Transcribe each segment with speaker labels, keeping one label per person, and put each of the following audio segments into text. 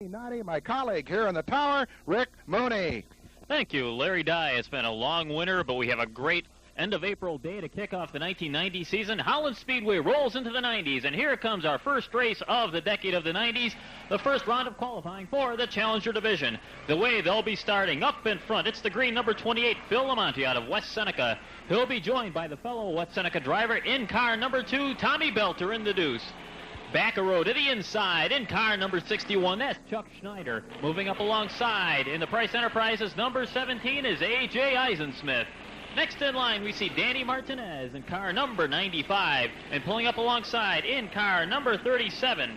Speaker 1: My colleague here in the tower, Rick Mooney.
Speaker 2: Thank you, Larry Dye. It's been a long winter, but we have a great end of April day to kick off the 1990 season. Holland Speedway rolls into the 90s, and here comes our first race of the decade of the 90s, the first round of qualifying for the Challenger Division. The way they'll be starting up in front, it's the green number 28, Phil Lamonti out of West Seneca. He'll be joined by the fellow West Seneca driver in car number 2, Tommy Belter in the deuce. Back a row to the inside in car number 61, that's Chuck Schneider. Moving up alongside in the Price Enterprises number 17 is A.J. Eisensmith. Next in line we see Danny Martinez in car number 95, and pulling up alongside in car number 37.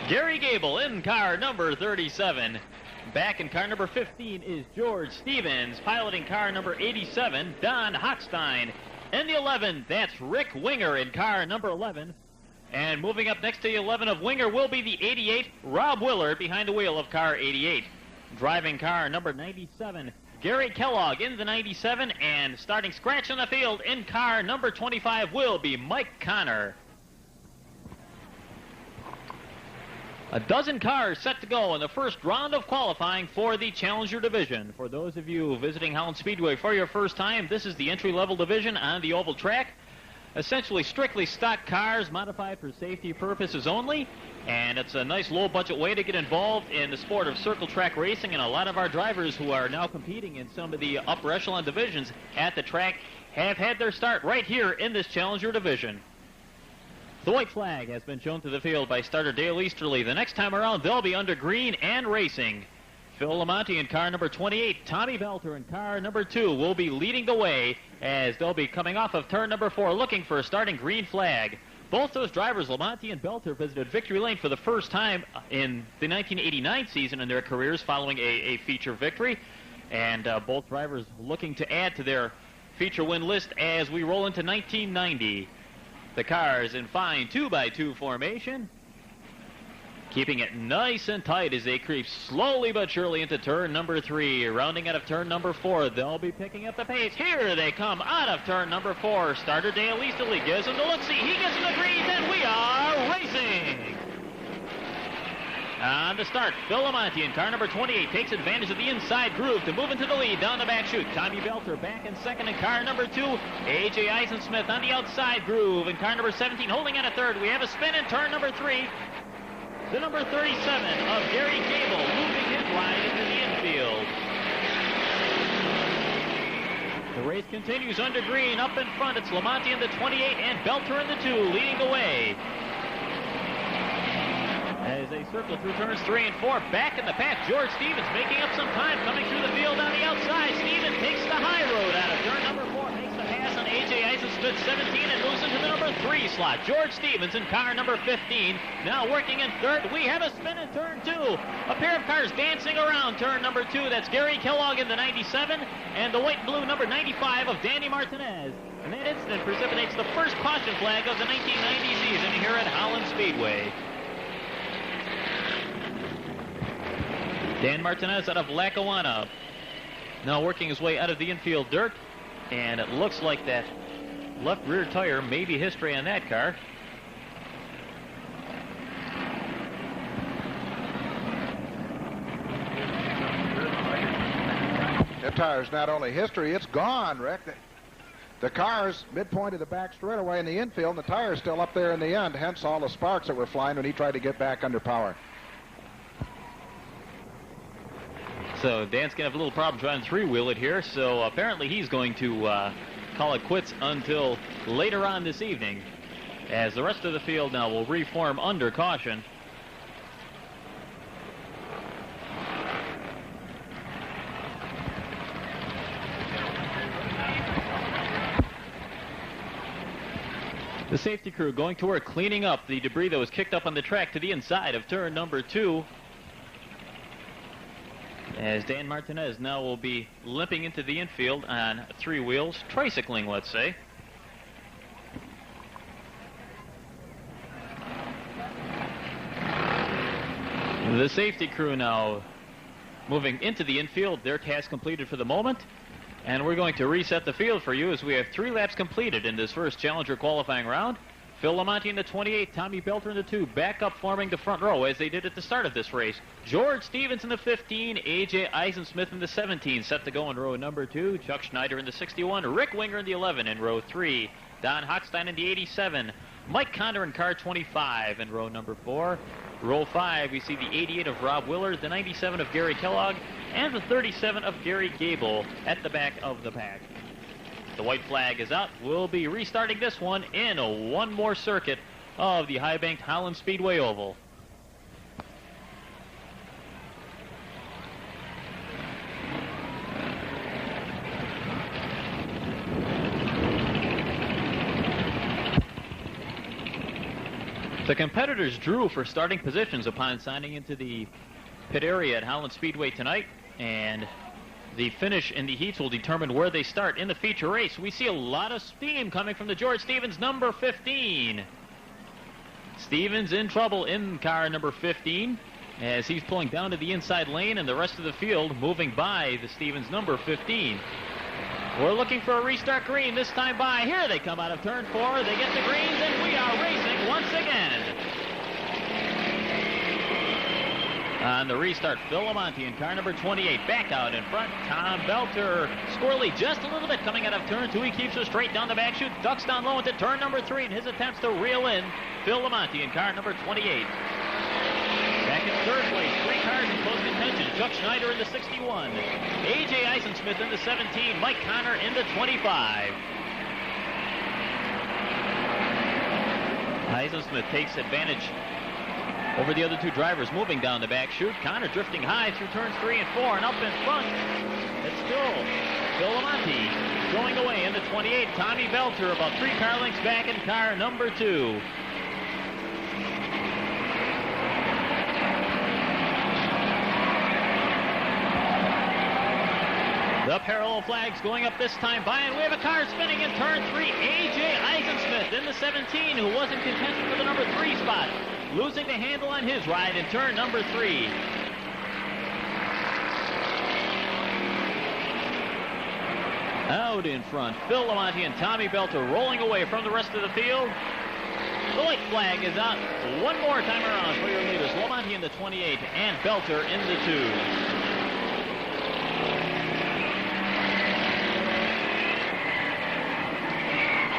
Speaker 2: Gary Gable in car number 37. Back in car number 15 is George Stevens, piloting car number 87, Don Hochstein. In the 11, that's Rick Winger in car number 11. And moving up next to the 11 of Winger will be the 88, Rob Willard, behind the wheel of car 88. Driving car number 97, Gary Kellogg in the 97, and starting scratch on the field in car number 25 will be Mike Connor. A dozen cars set to go in the first round of qualifying for the Challenger Division. For those of you visiting Holland Speedway for your first time, this is the entry-level division on the oval track. Essentially strictly stock cars modified for safety purposes only, and it's a nice low-budget way to get involved in the sport of circle track racing, and a lot of our drivers who are now competing in some of the upper echelon divisions at the track have had their start right here in this Challenger Division. The white flag has been shown to the field by starter Dale Easterly. The next time around, they'll be under green and racing. Phil Lamonti in car number 28, Tommy Belter in car number 2 will be leading the way as they'll be coming off of turn number 4 looking for a starting green flag. Both those drivers, Lamonti and Belter, visited Victory Lane for the first time in the 1989 season in their careers following a feature victory. And both drivers looking to add to their feature win list as we roll into 1990. The cars in fine 2x2 formation, keeping it nice and tight as they creep slowly but surely into turn number 3. Rounding out of turn number 4, they'll be picking up the pace. Here they come out of turn number 4. Starter Dale Easterly gives him the look-see. He gets him the green, and we are racing. On the start, Phil Lamonti in car number 28 takes advantage of the inside groove to move into the lead down the back chute. Tommy Belter back in second in car number 2. A.J. Eisensmith on the outside groove in car number 17 holding at a third. We have a spin in turn number 3. The number 37 of Gary Gable moving his ride into the infield. The race continues under green. Up in front, it's Lamonti in the 28 and Belter in the 2 leading the way. As they circle through turns 3 and 4, back in the pack, George Stevens making up some time, coming through the field on the outside. Stevens takes the high road out of turn number 4, makes the pass on A.J. Eisensmith 17 and moves into the number 3 slot. George Stevens in car number 15, now working in third. We have a spin in turn 2. A pair of cars dancing around turn number 2. That's Gary Kellogg in the 97 and the white and blue number 95 of Danny Martinez. And that incident precipitates the first caution flag of the 1990 season here at Holland Speedway. Dan Martinez out of Lackawanna, now working his way out of the infield dirt, and it looks like that left rear tire may be history on that car.
Speaker 1: That tire's not only history, it's gone, Rick. The car's midpoint of the back straightaway in the infield, and the tire's still up there in the end, hence all the sparks that were flying when he tried to get back under power.
Speaker 2: So Dan's going to have a little problem trying to three-wheel it here, so apparently he's going to call it quits until later on this evening, as the rest of the field now will reform under caution. The safety crew going to work cleaning up the debris that was kicked up on the track to the inside of turn number 2. As Dan Martinez now will be limping into the infield on 3 wheels, tricycling, let's say. The safety crew now moving into the infield, their task completed for the moment. And we're going to reset the field for you as we have 3 laps completed in this first Challenger qualifying round. Phil Lamonti in the 28, Tommy Belter in the 2, back up forming the front row as they did at the start of this race. George Stevens in the 15, A.J. Eisensmith in the 17, set to go in row number 2. Chuck Schneider in the 61, Rick Winger in the 11 in row 3. Don Hochstein in the 87, Mike Connor in car 25 in row number 4. Row 5, we see the 88 of Rob Willard, the 97 of Gary Kellogg, and the 37 of Gary Gable at the back of the pack. The white flag is out. We'll be restarting this one in one more circuit of the high-banked Holland Speedway Oval. The competitors drew for starting positions upon signing into the pit area at Holland Speedway tonight, and the finish in the heats will determine where they start in the feature race. We see a lot of steam coming from the George Stevens number 15. Stevens in trouble in car number 15 as he's pulling down to the inside lane, and the rest of the field moving by the Stevens number 15. We're looking for a restart green this time by. Here they come out of turn 4. They get the greens, and we are racing once again. On the restart, Phil Lamonti in car number 28. Back out in front, Tom Belter. Squirrely just a little bit coming out of turn 2. He keeps her straight down the back chute. Ducks down low into turn number 3 in his attempts to reel in Phil Lamonti in car number 28. Back in third place, 3 cars in close contention. Chuck Schneider in the 61. A.J. Eisensmith in the 17. Mike Connor in the 25. Eisensmith takes advantage over the other 2 drivers moving down the back chute. Connor drifting high through turns 3 and 4, and up in front, it's still Phil Lamonti going away in the 28. Tommy Belter about 3 car lengths back in car number 2. The parallel flags going up this time by, and we have a car spinning in turn 3. A.J. Eisensmith in the 17, who was in contention for the number 3 spot, losing the handle on his ride in turn number 3. Out in front, Phil Lamonti and Tommy Belter rolling away from the rest of the field. The white flag is out one more time around for your leaders. Lamonti in the 28 and Belter in the 2.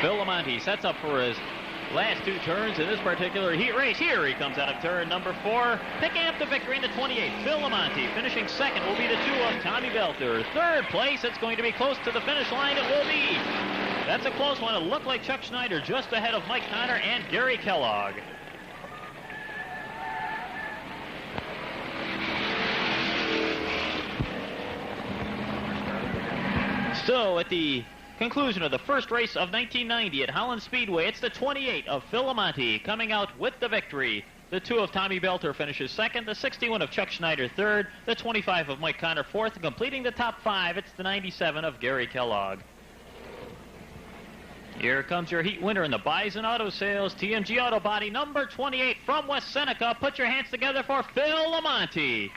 Speaker 2: Phil Lamonti sets up for his last 2 turns in this particular heat race. Here he comes out of turn number 4, picking up the victory in the 28. Phil Lamonti finishing second will be the 2 of Tommy Belter. Third place, it's going to be close to the finish line. It will be. That's a close one. It looked like Chuck Schneider just ahead of Mike Connor and Gary Kellogg. So at the conclusion of the first race of 1990 at Holland Speedway, it's the 28 of Phil Lamonti coming out with the victory. The 2 of Tommy Belter finishes second, the 61 of Chuck Schneider third, the 25 of Mike Connor fourth, and completing the top 5, it's the 97 of Gary Kellogg. Here comes your heat winner in the Bison Auto Sales TMG Auto Body number 28 from West Seneca. Put your hands together for Phil Lamonti.